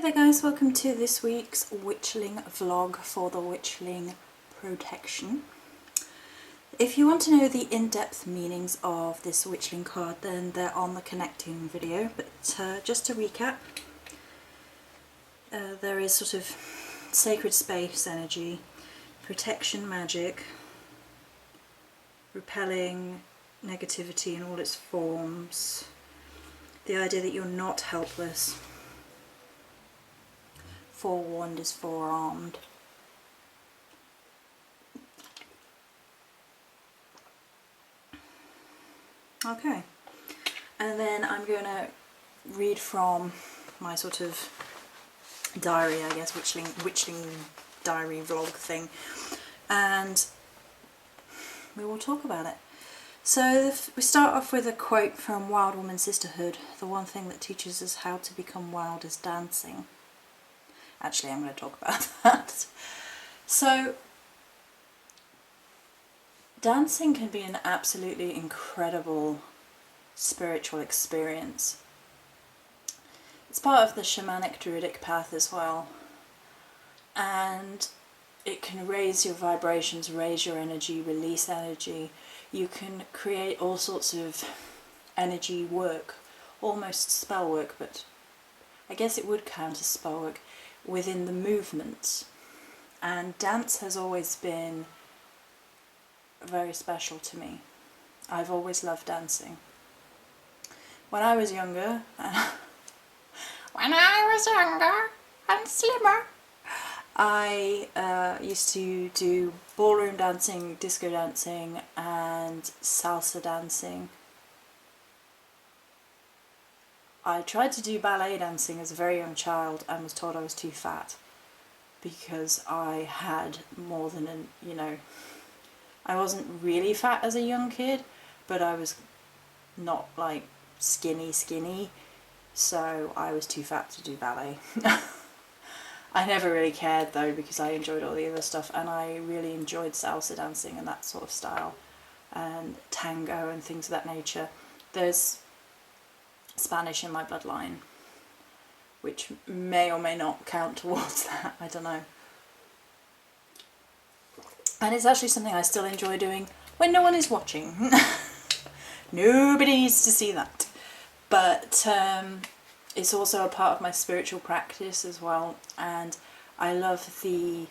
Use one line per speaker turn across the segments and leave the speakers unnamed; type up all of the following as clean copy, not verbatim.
Hi there guys, welcome to this week's Witchling vlog for the Witchling protection. If you want to know the in-depth meanings of this Witchling card, then they're on the connecting video, but just to recap, there is sort of sacred space energy, protection magic, repelling negativity in all its forms, the idea that you're not helpless. Forewarned is forearmed. Okay, and then I'm going to read from my sort of diary, I guess, Witchling diary vlog thing, and we will talk about it. So we start off with a quote from Wild Woman Sisterhood. The one thing that teaches us how to become wild is dancing. Actually, I'm going to talk about that. So, dancing can be an absolutely incredible spiritual experience. It's part of the shamanic druidic path as well. And it can raise your vibrations, raise your energy, release energy. You can create all sorts of energy work, almost spell work, but I guess it would count as spell work, within the movements. And dance has always been very special to me. I've always loved dancing. When I was younger and slimmer, I used to do ballroom dancing, disco dancing and salsa dancing. I tried to do ballet dancing as a very young child and was told I was too fat because I had more than I wasn't really fat as a young kid, but I was not like skinny, so I was too fat to do ballet. I never really cared though, because I enjoyed all the other stuff, and I really enjoyed salsa dancing and that sort of style, and tango and things of that nature. There's Spanish in my bloodline, which may or may not count towards that, I don't know. And it's actually something I still enjoy doing when no one is watching. Nobody needs to see that. But it's also a part of my spiritual practice as well, and I love the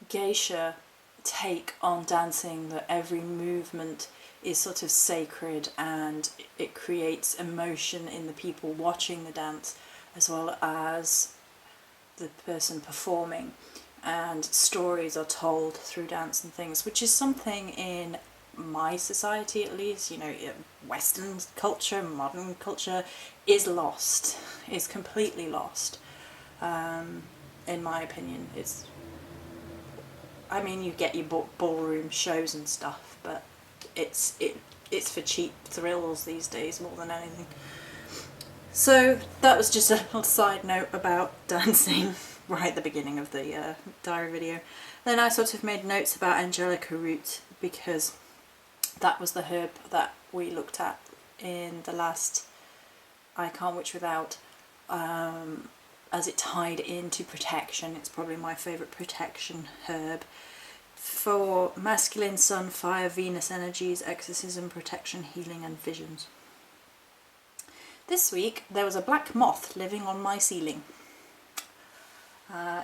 geisha take on dancing, that every movement is sort of sacred and it creates emotion in the people watching the dance as well as the person performing, and stories are told through dance and things, which is something in my society at least, Western culture, modern culture is lost, is completely lost, in my opinion. You get your ballroom shows and stuff, but it's for cheap thrills these days more than anything. So that was just a little side note about dancing right at the beginning of the diary video. Then I sort of made notes about Angelica root, because that was the herb that we looked at in the last I Can't Witch Without, as it tied into protection. It's probably my favourite protection herb for masculine sun, fire, Venus energies, exorcism, protection, healing and visions. This week there was a black moth living on my ceiling.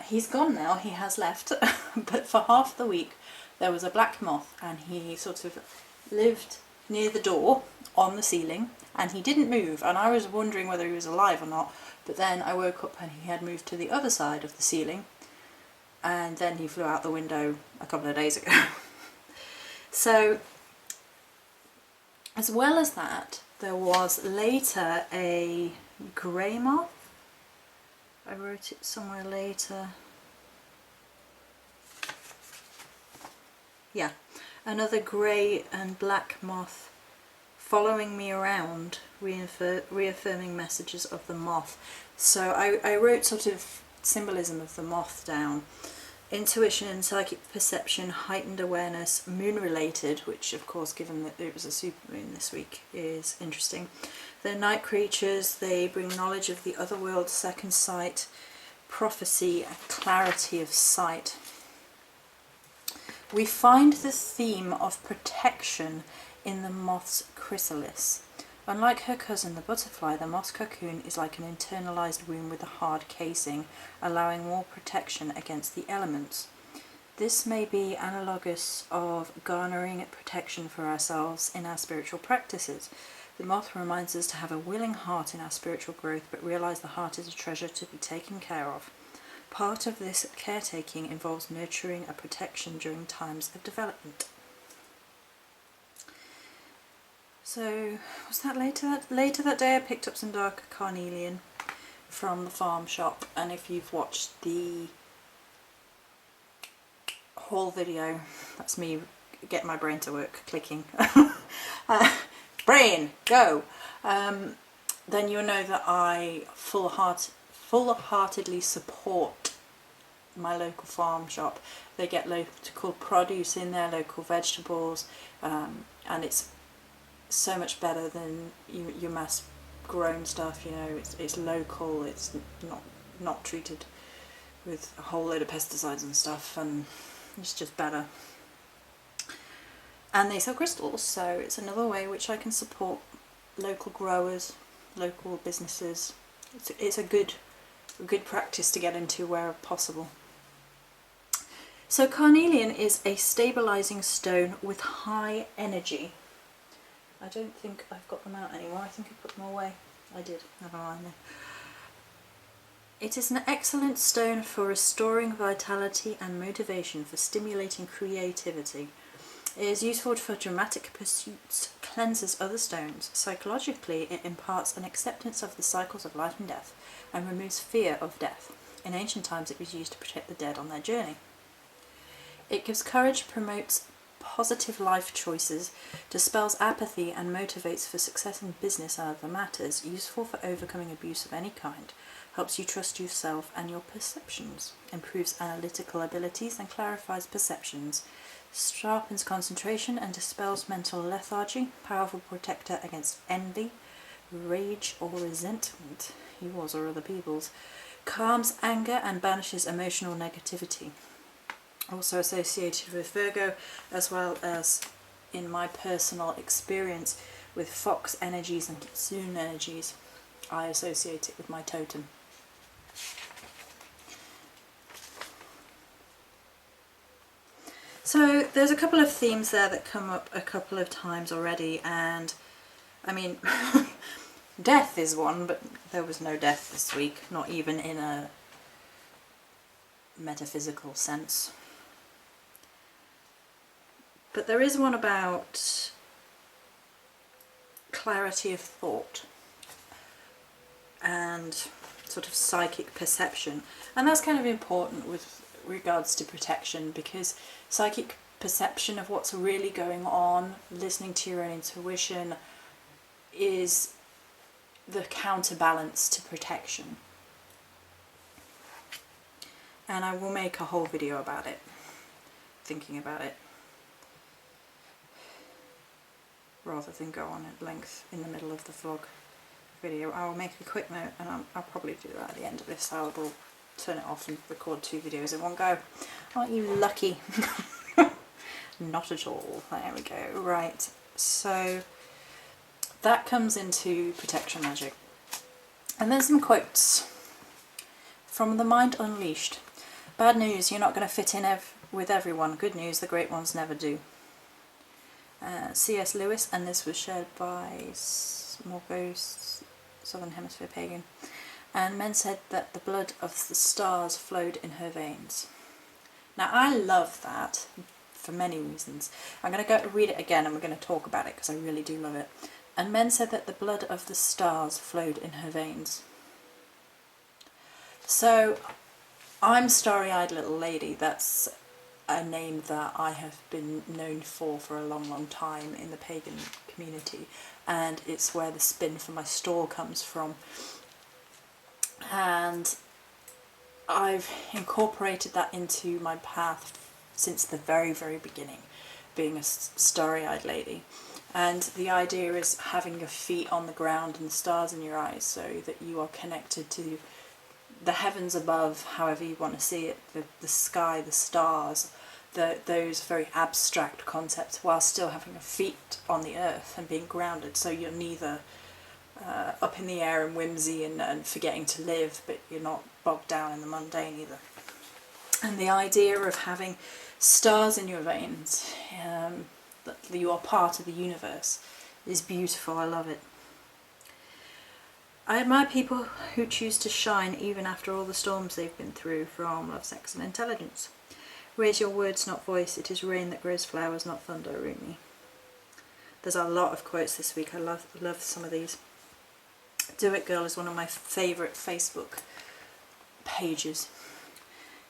He's gone now, he has left, but for half the week there was a black moth, and he sort of lived near the door on the ceiling and he didn't move, and I was wondering whether he was alive or not, but then I woke up and he had moved to the other side of the ceiling, and then he flew out the window a couple of days ago. So, as well as that, there was later a grey moth. I wrote it somewhere later. Yeah, another grey and black moth following me around, reaffirming messages of the moth. So I wrote sort of symbolism of the moth down. Intuition and psychic perception, heightened awareness, moon related, which of course, given that it was a supermoon this week, is interesting. They're night creatures. They bring knowledge of the other world, second sight, prophecy, and clarity of sight. We find the theme of protection in the moth's chrysalis. Unlike her cousin the butterfly, the moth's cocoon is like an internalized womb with a hard casing, allowing more protection against the elements. This may be analogous of garnering protection for ourselves in our spiritual practices. The moth reminds us to have a willing heart in our spiritual growth, but realize the heart is a treasure to be taken care of. Part of this caretaking involves nurturing a protection during times of development. So, was that later that day I picked up some dark carnelian from the farm shop, and if you've watched the haul video, that's me getting my brain to work, clicking. Brain, go! Then you'll know that I full-heartedly support my local farm shop. They get local produce in there, local vegetables, and it's so much better than your mass grown stuff. You know, it's local, it's not treated with a whole load of pesticides and stuff, and it's just better. And they sell crystals, so it's another way which I can support local growers, local businesses. It's a good practice to get into where possible. So carnelian is a stabilizing stone with high energy. I don't think I've got them out anymore. I think I put them away. I did. Never mind then. It is an excellent stone for restoring vitality and motivation, for stimulating creativity. It is useful for dramatic pursuits, cleanses other stones. Psychologically, it imparts an acceptance of the cycles of life and death, and removes fear of death. In ancient times, it was used to protect the dead on their journey. It gives courage, promotes positive life choices, dispels apathy, and motivates for success in business and other matters. Useful for overcoming abuse of any kind. Helps you trust yourself and your perceptions. Improves analytical abilities and clarifies perceptions. Sharpens concentration and dispels mental lethargy. Powerful protector against envy, rage or resentment, yours or other people's. Calms anger and banishes emotional negativity. Also associated with Virgo, as well as in my personal experience with fox energies and kitsune energies. I associate it with my totem. So there's a couple of themes there that come up a couple of times already, and I mean death is one, but there was no death this week, not even in a metaphysical sense. But there is one about clarity of thought and sort of psychic perception, and that's kind of important with regards to protection, because psychic perception of what's really going on, listening to your own intuition, is the counterbalance to protection. And I will make a whole video about it, thinking about it, rather than go on at length in the middle of the vlog video. I will make a quick note, and I'll probably do that at the end of this. I will turn it off and record 2 videos in one go. Aren't you lucky? Not at all. There we go. Right, so that comes into protection magic. And there's some quotes from The Mind Unleashed. Bad news, you're not going to fit in with everyone. Good news, the great ones never do. C.S. Lewis, and this was shared by Smorgos, Southern Hemisphere Pagan. And men said that the blood of the stars flowed in her veins. Now I love that for many reasons. I'm going to go read it again and we're going to talk about it because I really do love it. And men said that the blood of the stars flowed in her veins. So I'm Starry-Eyed Little Lady. That's a name that I have been known for a long, long time in the pagan community, and it's where the spin for my store comes from. And I've incorporated that into my path since the very, very beginning, being a starry-eyed lady. And the idea is having your feet on the ground and the stars in your eyes, so that you are connected to the heavens above, however you want to see it, the sky, the stars, those very abstract concepts, while still having your feet on the earth and being grounded, so you're neither up in the air and whimsy and forgetting to live, but you're not bogged down in the mundane either. And the idea of having stars in your veins, that you are part of the universe, is beautiful. I love it. I admire people who choose to shine even after all the storms they've been through. From Love, Sex and Intelligence. Raise your words, not voice. It is rain that grows flowers, not thunder, Rumi. There's a lot of quotes this week. I love some of these. Do It Girl is one of my favourite Facebook pages.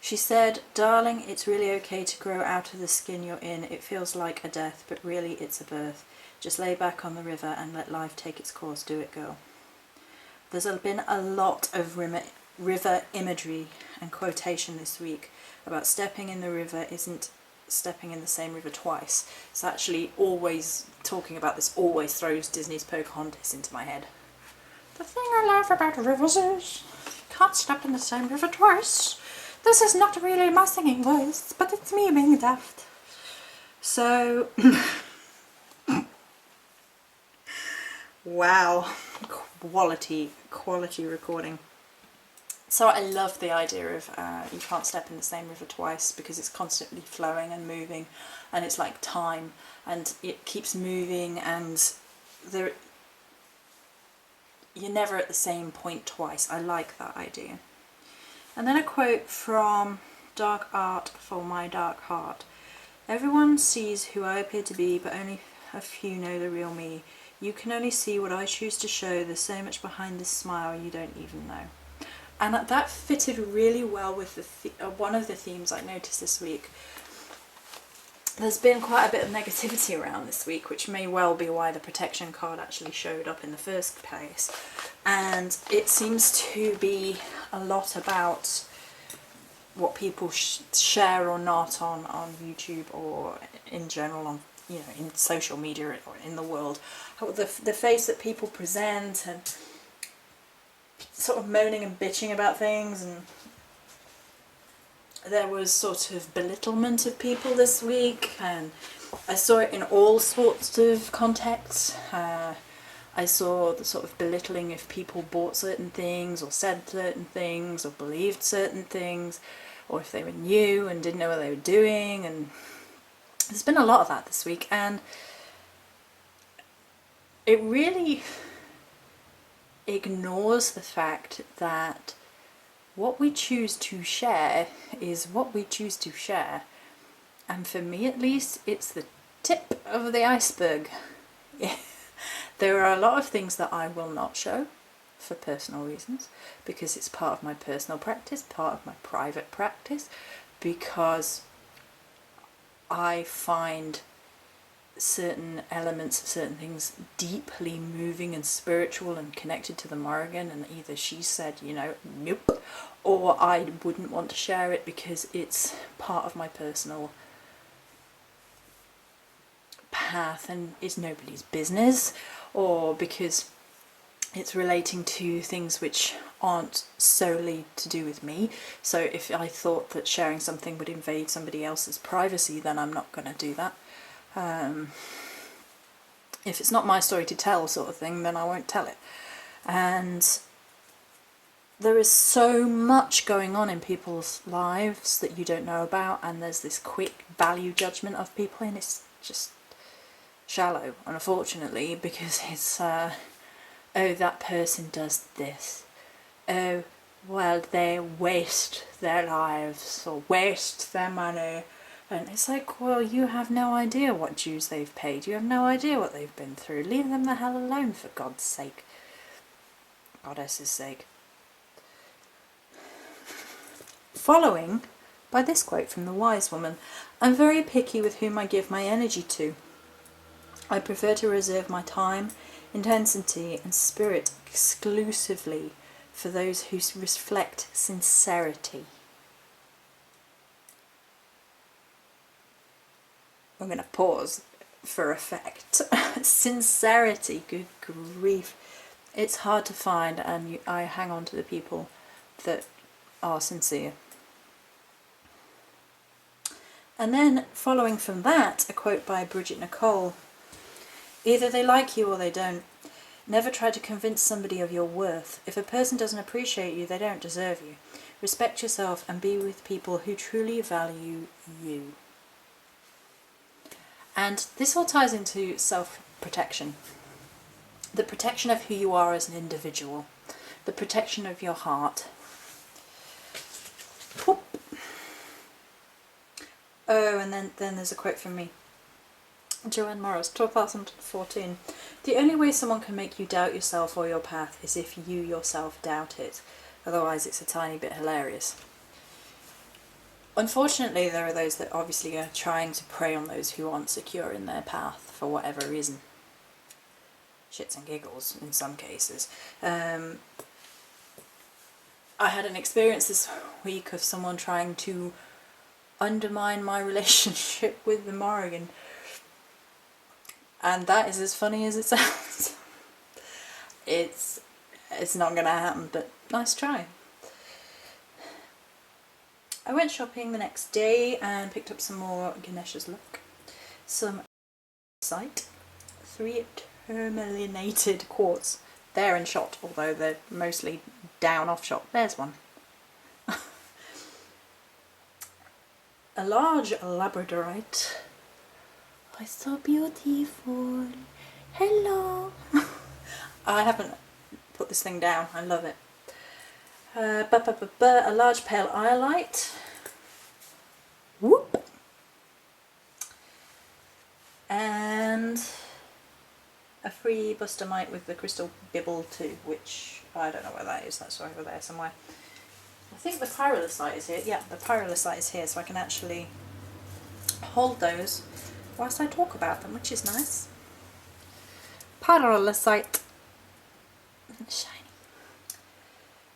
She said, "Darling, it's really okay to grow out of the skin you're in. It feels like a death, but really it's a birth. Just lay back on the river and let life take its course. Do it, girl." There's been a lot of river imagery and quotation this week about stepping in the river isn't stepping in the same river twice. It's actually always talking about this, always throws Disney's Pocahontas into my head. The thing I love about rivers is you can't step in the same river twice. This is not really my singing voice, but it's me being daft. So, wow, quality recording. So I love the idea of you can't step in the same river twice, because it's constantly flowing and moving, and it's like time, and it keeps moving, and you're never at the same point twice. I like that idea. And then a quote from Dark Art for My Dark Heart. "Everyone sees who I appear to be, but only a few know the real me. You can only see what I choose to show. There's so much behind this smile you don't even know." And that fitted really well with one of the themes I noticed this week. There's been quite a bit of negativity around this week, which may well be why the protection card actually showed up in the first place. And it seems to be a lot about what people share or not on YouTube, or in general on, in social media or in the world. The face that people present, and sort of moaning and bitching about things, and there was sort of belittlement of people this week, and I saw it in all sorts of contexts. I saw the sort of belittling if people bought certain things, or said certain things, or believed certain things, or if they were new and didn't know what they were doing, and there's been a lot of that this week, and it really ignores the fact that what we choose to share is what we choose to share, and for me at least, it's the tip of the iceberg. There are a lot of things that I will not show for personal reasons, because it's part of my personal practice, part of my private practice, because I find certain elements of certain things deeply moving and spiritual and connected to the Morrigan, and either she said, nope, or I wouldn't want to share it because it's part of my personal path and is nobody's business, or because it's relating to things which aren't solely to do with me. So if I thought that sharing something would invade somebody else's privacy, then I'm not going to do that. If it's not my story to tell, sort of thing, then I won't tell it. And there is so much going on in people's lives that you don't know about, and there's this quick value judgment of people, and it's just shallow, unfortunately, because it's oh, that person does this, oh, well, they waste their lives or waste their money. And it's like, well, you have no idea what dues they've paid. You have no idea what they've been through. Leave them the hell alone, for God's sake. Goddess's sake. Following by this quote from the wise woman: "I'm very picky with whom I give my energy to. I prefer to reserve my time, intensity and spirit exclusively for those who reflect sincerity." I'm going to pause for effect. Sincerity, good grief. It's hard to find, and I hang on to the people that are sincere. And then, following from that, a quote by Bridget Nicole. Either they like you or they don't. Never try to convince somebody of your worth. If a person doesn't appreciate you, they don't deserve you. Respect yourself and be with people who truly value you. And this all ties into self-protection. The protection of who you are as an individual. The protection of your heart. Whoop. Oh, and then there's a quote from me. Joanne Morris, 2014. The only way someone can make you doubt yourself or your path is if you yourself doubt it. Otherwise it's a tiny bit hilarious. Unfortunately, there are those that obviously are trying to prey on those who aren't secure in their path for whatever reason. Shits and giggles in some cases. I had an experience this week of someone trying to undermine my relationship with the Morrigan. And that is as funny as it sounds. It's not going to happen, but nice try. I went shopping the next day and picked up some more Ganesha's Luck. Some site. 3 tourmalinated quartz. They're in shot, although they're mostly down off shot. There's one. A large labradorite. Oh, so beautiful. Hello. I haven't put this thing down. I love it. A large pale iolite. Whoop. And a free bustamite with the crystal bibble too, which I don't know where that is. That's over there somewhere. I think the pyrolusite is here. Yeah, the pyrolusite is here, so I can actually hold those whilst I talk about them, which is nice. Pyrolusite. Shiny.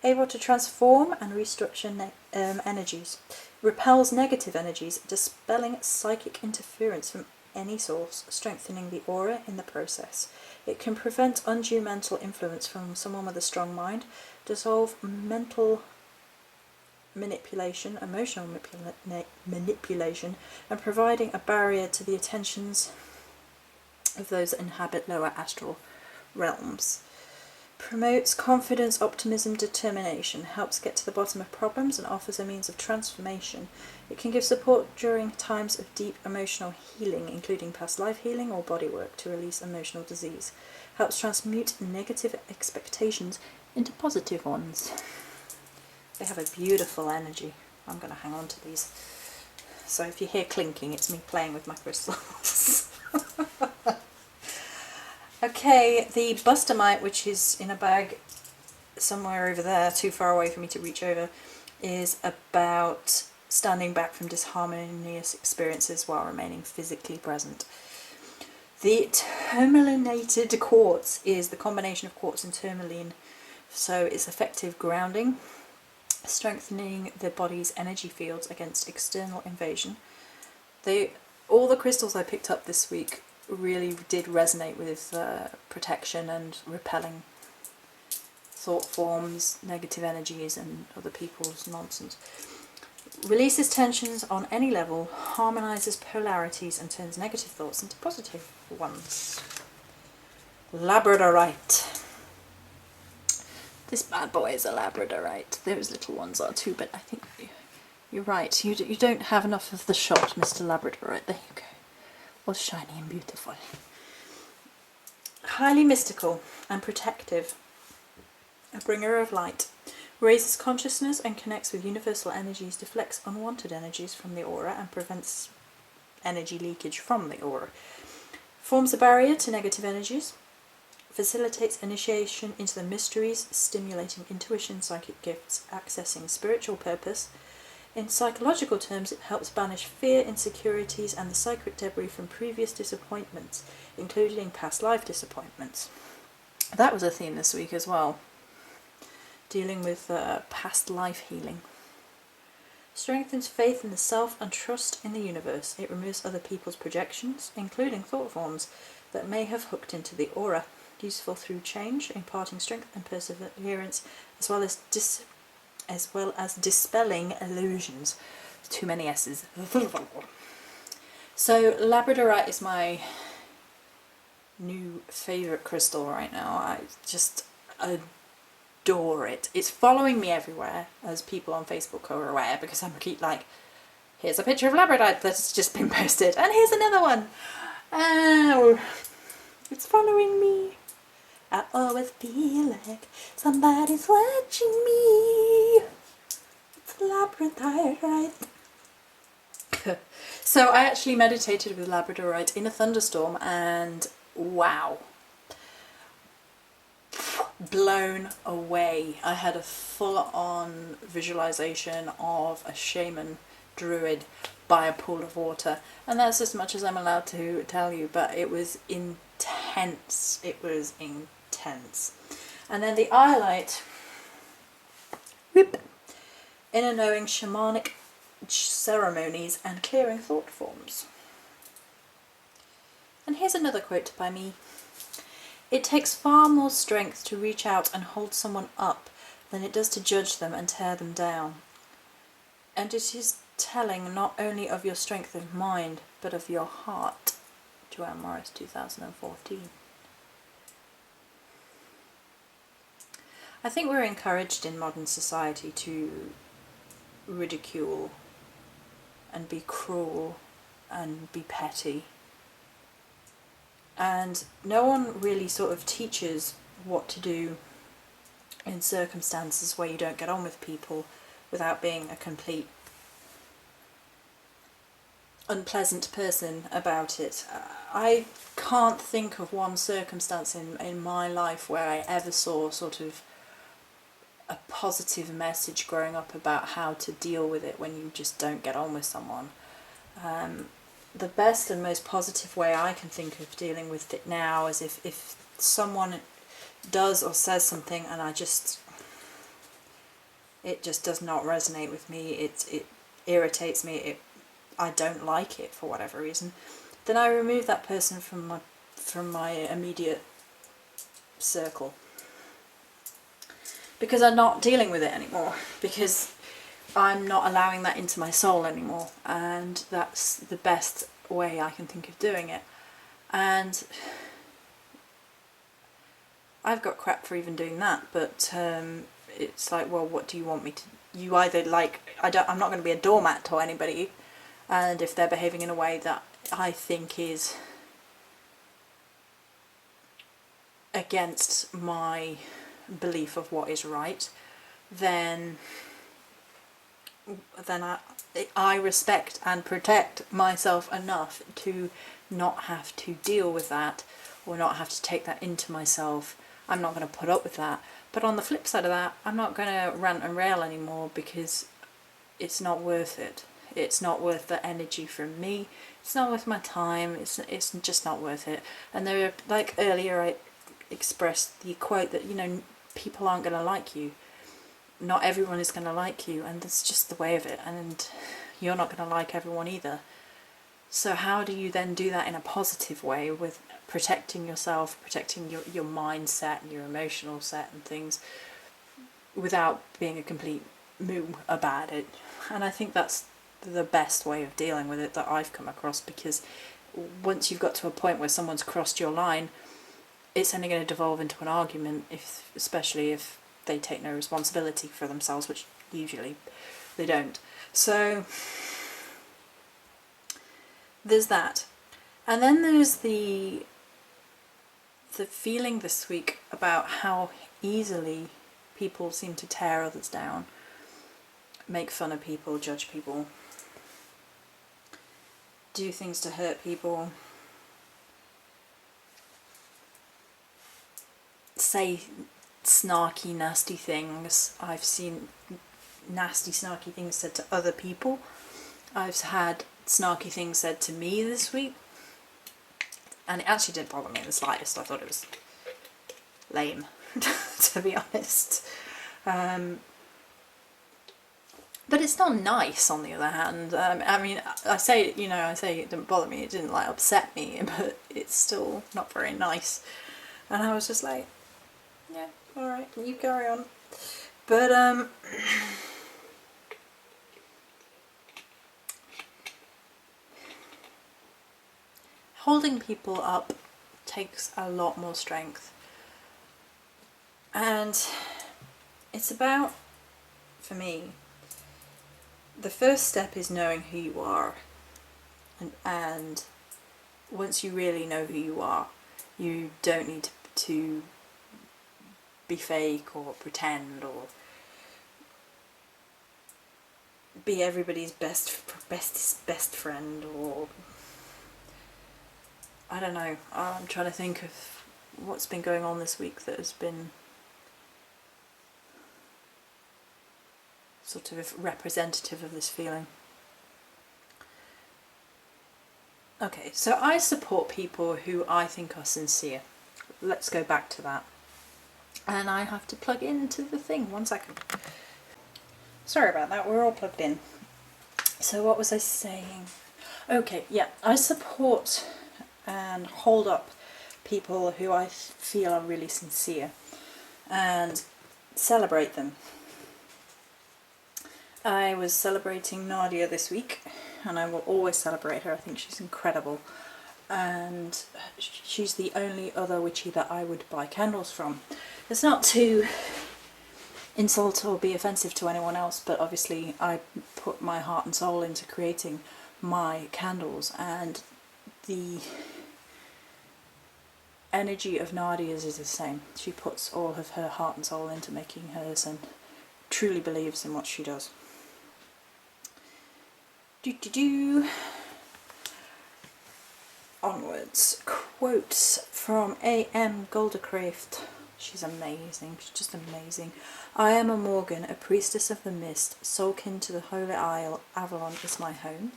Able to transform and restructure energies. Repels negative energies, dispelling psychic interference from any source, strengthening the aura in the process. It can prevent undue mental influence from someone with a strong mind, dissolve mental manipulation, emotional manipulation, and providing a barrier to the attentions of those that inhabit lower astral realms. Promotes confidence, optimism, determination, helps get to the bottom of problems and offers a means of transformation. It can give support during times of deep emotional healing, including past life healing or body work to release emotional disease. Helps transmute negative expectations into positive ones. They have a beautiful energy. I'm going to hang on to these. So if you hear clinking, it's me playing with my crystals. Okay, the bustamite, which is in a bag somewhere over there, too far away for me to reach over, is about standing back from disharmonious experiences while remaining physically present. The tourmalinated quartz is the combination of quartz and tourmaline, so it's effective grounding, strengthening the body's energy fields against external invasion. All the crystals I picked up this week really did resonate with protection and repelling thought forms, negative energies and other people's nonsense. Releases tensions on any level, harmonises polarities and turns negative thoughts into positive ones. Labradorite. This bad boy is a labradorite. Those little ones are too, but I think you're right. You don't have enough of the shot, Mr. Labradorite. There you go. All shiny and beautiful. Highly mystical and protective. A bringer of light. Raises consciousness and connects with universal energies, deflects unwanted energies from the aura and prevents energy leakage from the aura. Forms a barrier to negative energies. Facilitates initiation into the mysteries, stimulating intuition, psychic gifts, accessing spiritual purpose. In psychological terms, it helps banish fear, insecurities, and the psychic debris from previous disappointments, including past life disappointments. That was a theme this week as well, dealing with past life healing. Strengthens faith in the self and trust in the universe. It removes other people's projections, including thought forms that may have hooked into the aura. Useful through change, imparting strength and perseverance, as well as dispelling illusions. Too many S's. So labradorite is my new favourite crystal right now. I just adore it. It's following me everywhere, as people on Facebook are aware, because I'm keep like, here's a picture of labradorite that's just been posted, and here's another one. Oh, it's following me. I always feel like somebody's watching me. It's labradorite. So I actually meditated with labradorite in a thunderstorm, and wow, blown away. I had a full-on visualization of a shaman druid by a pool of water, and that's as much as I'm allowed to tell you, but it was intense. It was intense. And then the eye light, whoop, inner knowing, shamanic ceremonies and clearing thought forms. And here's another quote by me. It takes far more strength to reach out and hold someone up than it does to judge them and tear them down. And it is telling not only of your strength of mind, but of your heart. Joanne Morris, 2014. I think we're encouraged in modern society to ridicule and be cruel and be petty. And no one really sort of teaches what to do in circumstances where you don't get on with people without being a complete unpleasant person about it. I can't think of one circumstance in my life where I ever saw sort of a positive message growing up about how to deal with it when you just don't get on with someone. The best and most positive way I can think of dealing with it now is if someone does or says something and it just does not resonate with me, it irritates me, I don't like it for whatever reason, then I remove that person from my immediate circle. Because I'm not dealing with it anymore, because I'm not allowing that into my soul anymore, and that's the best way I can think of doing it. And I've got crap for even doing that, but it's like, well, what do you want me to... You either like... I'm not going to be a doormat to anybody, and if they're behaving in a way that I think is against my belief of what is right, then I respect and protect myself enough to not have to deal with that or not have to take that into myself. I'm not going to put up with that. But on the flip side of that, I'm not going to rant and rail anymore, because it's not worth it. It's not worth the energy from me. It's not worth my time. It's just not worth it. And there, like earlier, I expressed the quote that, people aren't going to like you. Not everyone is going to like you, and that's just the way of it, and you're not going to like everyone either. So how do you then do that in a positive way, with protecting yourself, protecting your mindset and your emotional set and things, without being a complete moo about it? And I think that's the best way of dealing with it that I've come across, because once you've got to a point where someone's crossed your line, it's only going to devolve into an argument, especially if they take no responsibility for themselves, which usually they don't. So there's that. And then there's the feeling this week about how easily people seem to tear others down, make fun of people, judge people, do things to hurt people, say snarky, nasty things. I've seen nasty, snarky things said to other people. I've had snarky things said to me this week, and it actually didn't bother me in the slightest. I thought it was lame, to be honest. But it's not nice, on the other hand. I mean, I say it didn't bother me, it didn't like upset me, but it's still not very nice. And I was just like, yeah, alright, you carry on. But, holding people up takes a lot more strength. And it's about, for me, the first step is knowing who you are. And once you really know who you are, you don't need to be fake or pretend or be everybody's best friend, or I don't know. I'm trying to think of what's been going on this week that has been sort of representative of this feeling. Okay, so I support people who I think are sincere. Let's go back to that. And I have to plug into the thing. 1 second. Sorry about that, we're all plugged in. So what was I saying? Okay, yeah, I support and hold up people who I feel are really sincere and celebrate them. I was celebrating Nadia this week, and I will always celebrate her. I think she's incredible, and she's the only other witchy that I would buy candles from. It's not to insult or be offensive to anyone else, but obviously I put my heart and soul into creating my candles, and the energy of Nadia's is the same. She puts all of her heart and soul into making hers and truly believes in what she does. Onwards. Quotes from A.M. Goldercraft. She's amazing. She's just amazing. I am a Morgan, a priestess of the mist, soul kin to the Holy Isle. Avalon is my home.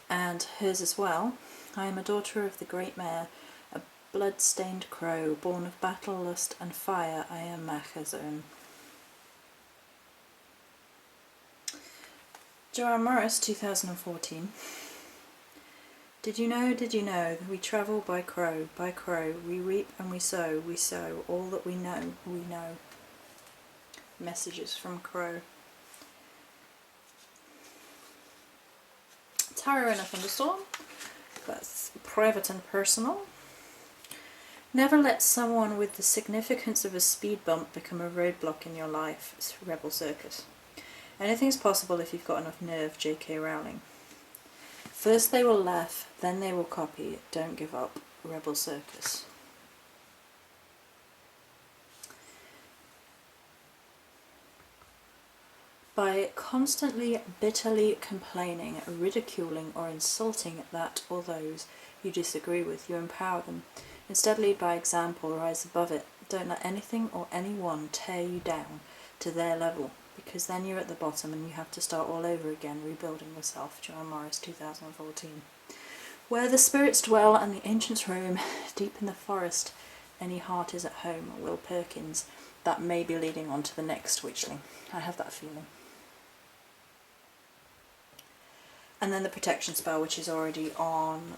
And hers as well. I am a daughter of the Great Mare, a blood-stained crow, born of battle, lust, and fire. I am Machazone. Joanne Morris, 2014. Did you know, that we travel by crow, we reap and we sow, all that we know, we know. Messages from Crow. Tarot in a Thunderstorm, that's private and personal. Never let someone with the significance of a speed bump become a roadblock in your life. It's Rebel Circus. Anything's possible if you've got enough nerve, J.K. Rowling. First they will laugh, then they will copy. Don't give up. Rebel Circus. By constantly bitterly complaining, ridiculing or insulting that or those you disagree with, you empower them. Instead, lead by example, rise above it. Don't let anything or anyone tear you down to their level, because then you're at the bottom and you have to start all over again, rebuilding yourself. Joanne Morris, 2014. Where the spirits dwell and the ancients roam, deep in the forest, any heart is at home. Will Perkins. That may be leading on to the next Witchling. I have that feeling. And then the protection spell, which is already on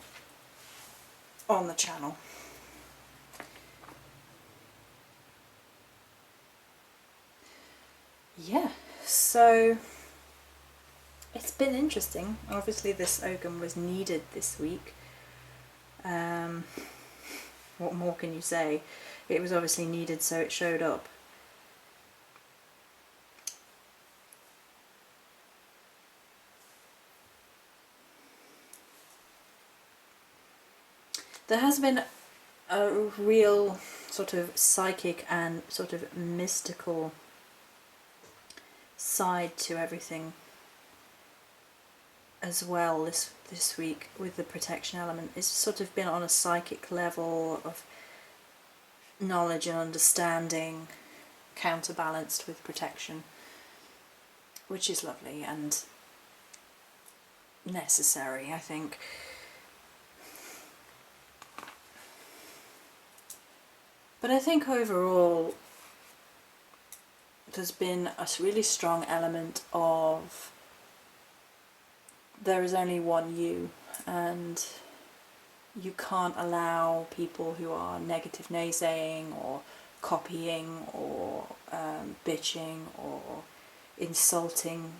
the channel. Yeah, so it's been interesting. Obviously this Ogham was needed this week. What more can you say? It was obviously needed, so it showed up. There has been a real sort of psychic and sort of mystical side to everything as well this week with the protection element. It's sort of been on a psychic level of knowledge and understanding counterbalanced with protection, which is lovely and necessary, I think. But I think overall there's been a really strong element of there is only one you, and you can't allow people who are negative naysaying or copying or bitching or insulting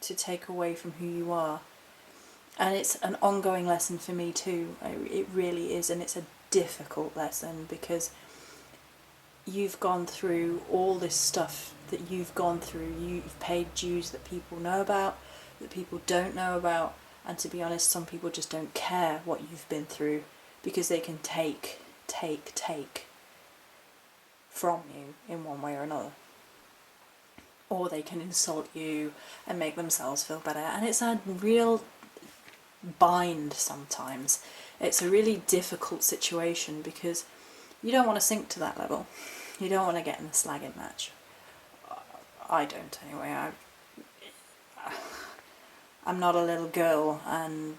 to take away from who you are. And it's an ongoing lesson for me too. It really is, and it's a difficult lesson because you've gone through all this stuff that you've gone through. You've paid dues that people know about, that people don't know about, and to be honest, some people just don't care what you've been through because they can take from you in one way or another. Or they can insult you and make themselves feel better. And it's a real bind sometimes. It's a really difficult situation because you don't want to sink to that level. You don't want to get in a slagging match. I don't anyway. I'm not a little girl, and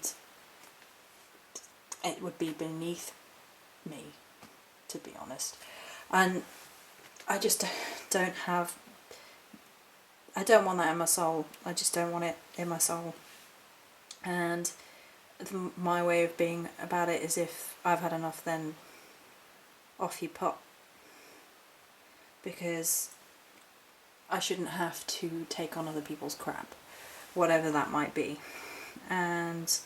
it would be beneath me, to be honest. And I just don't have... I don't want that in my soul. I just don't want it in my soul. And my way of being about it is, if I've had enough, then off you pop. Because I shouldn't have to take on other people's crap, whatever that might be. And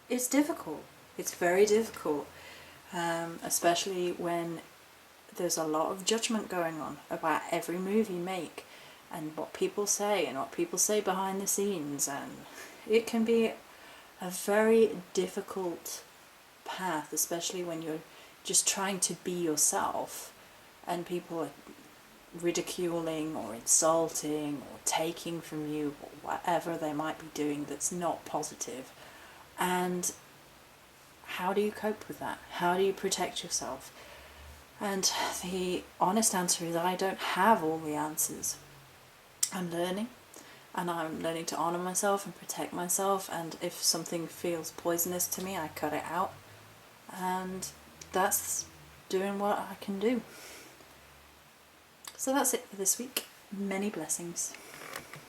it's difficult. It's very difficult, especially when there's a lot of judgment going on about every move you make and what people say and what people say behind the scenes, and it can be a very difficult path, especially when you're just trying to be yourself and people are ridiculing or insulting or taking from you or whatever they might be doing that's not positive. And how do you cope with that? How do you protect yourself? And the honest answer is, I don't have all the answers. I'm learning, and I'm learning to honour myself and protect myself, and if something feels poisonous to me, I cut it out, and that's doing what I can do. So that's it for this week. Many blessings.